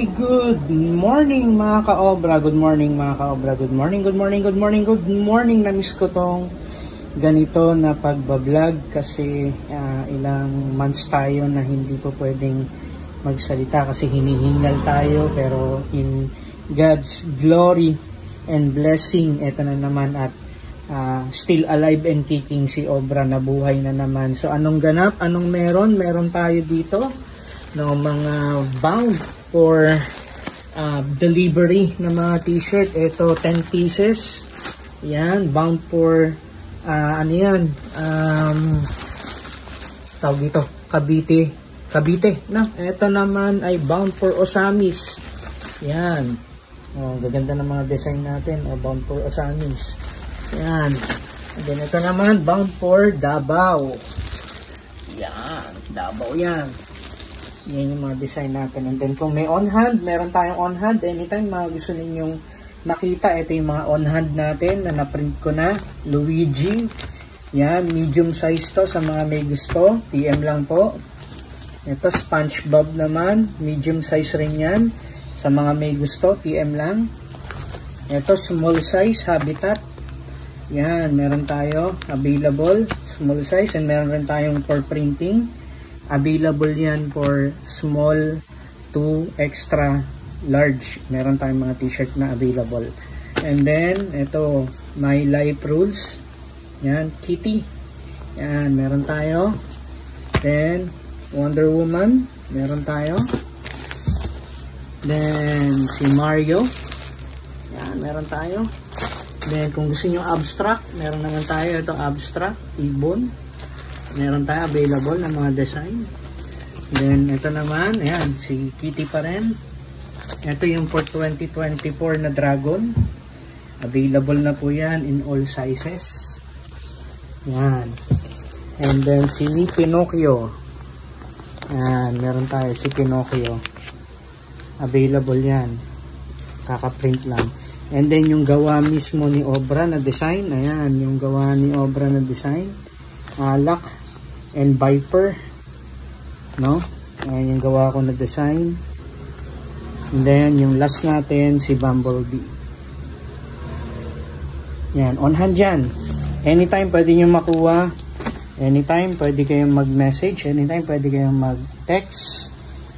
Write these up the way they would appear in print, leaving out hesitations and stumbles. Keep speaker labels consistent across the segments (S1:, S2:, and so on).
S1: Good morning mga ka-obra. Good morning mga ka-obra. Good morning, good morning, good morning, good morning. Na-miss ko tong ganito na pagbablog kasi ilang months tayo na hindi po pwedeng magsalita kasi hinihingal tayo, pero in God's glory and blessing, eto na naman at still alive and kicking si Obra, na buhay na naman. So anong ganap? Anong meron? Meron tayo dito no, mga bound for delivery na mga t-shirt. Ito 10 pieces. Yan, bound for ano yan? Tawag dito, Cavite, no? Ito naman ay bound for Osamis. Yan. Oh, gaganda ng mga design natin. Oh, bound for Osamis. Yan. And then ito naman bound for Davao. Yan, Davao yan. Yan yung mga design natin. And then kung may on hand, meron tayong on hand. Anytime mga gusto ninyong makita, ito yung mga on hand natin na na-print ko na. Luigi. Yan, medium size to sa mga may gusto. PM lang po. Ito SpongeBob naman, medium size rin yan. Sa mga may gusto, PM lang. Ito small size, Habitat. Yan, meron tayo available, small size. And meron rin tayong for printing. Available yan for small to extra large. Meron tayong mga t-shirt na available. And then, ito, My Life Rules. Yan, Kitty. Yan, meron tayo. Then, Wonder Woman. Meron tayo. Then, si Mario. Yan, meron tayo. Then, kung gusto nyo abstract, meron naman tayo. Ito, abstract, Ibon. Meron tayo available na mga design. Then, ito naman, ayan, si Kitty pa rin. Ito yung for 2024 na Dragon. Available na po yan in all sizes. Yan. And then, si Pinocchio. Ayan, meron tayo si Pinocchio. Available yan. Kaka-print lang. And then, yung gawa mismo ni Obra na design. Ayan, yung gawa ni Obra na design. Alak and Viper, no? Ayan yung gawa ko na design. And then yung last natin si Bumblebee. Yan, on hand yan. Anytime pwede nyo makuha. Anytime pwede kayong mag-message. Anytime pwede kayong mag-text,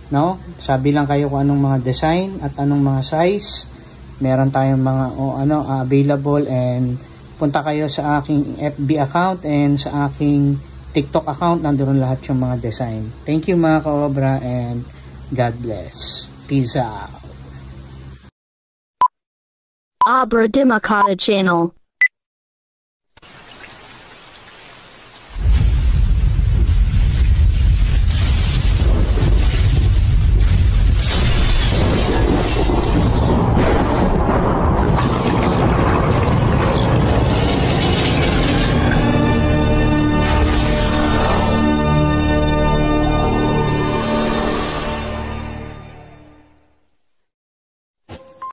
S1: no? Sabi lang kayo kung anong mga design at anong mga size. Meron tayong mga available, and punta kayo sa aking FB account and sa aking TikTok account, nandoon lahat yung mga design. Thank you mga ka-obra, and God bless. Peace out.
S2: Obra Dimakata Channel.